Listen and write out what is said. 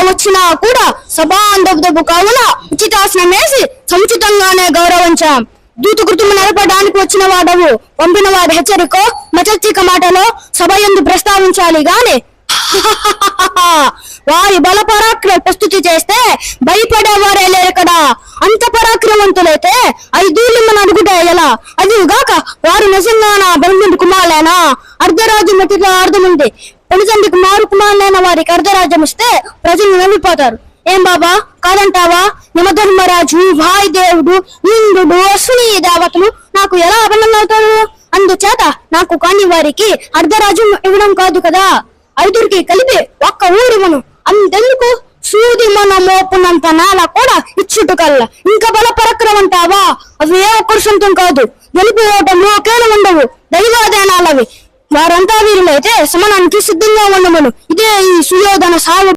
వచ్చినా కూడా సభాందపు కావున ఉచితాసనం వేసి సముచితంగానే గౌరవించాం. దూతకృతుము నడపడానికి వచ్చిన వాడవు పంపిన వాడి హెచ్చరికో మచచ్చిక మాటలో సభ యందు ప్రస్తావించాలి గాని వారి బల పరాక్రమ ప్రస్తుతి చేస్తే భయపడేవారే లేరు కదా. అంత పరాక్రమవంతులైతే 5 ఊళ్ళను అడుగుట ఎలా? అదిగాక వారు నిజంగా నా బంధువుడి కుమారులేనా? అర్ధరాజు మతిలో అర్థముంది. తల్లిదండ్రికి మారు కుమారులైన వారికి అర్ధరాజ్యం ఇస్తే ప్రజలు నవ్విపోతారు. ఏం బాబా కాదంటావా? యమధర్మరాజు, వాయుదేవుడు, ఇంద్రుడు, అశ్విని దేవతలు నాకు ఎలా అభినందనవుతారు? అందుచేత నాకు కాని వారికి అర్ధరాజ్యం ఇవ్వడం కాదు కదా, 5కి కలిపి ఒక్క ఊరివను. అంతెందుకు సూది మన మోపునంత నేల కూడా ఇచ్చుటకల్లా ఇంకా బల పరక్రమంటావా? అవి ఏ ఒక్కరి సొంతం కాదు. గెలిపి ఓటంలో ఒకేలా ఉండవు, దైవాదేనాలవి. వారంతా వీరులైతే సమనానికి సిద్ధంగా ఉండమను. ఇదే ఈ సుయోధన సాగు.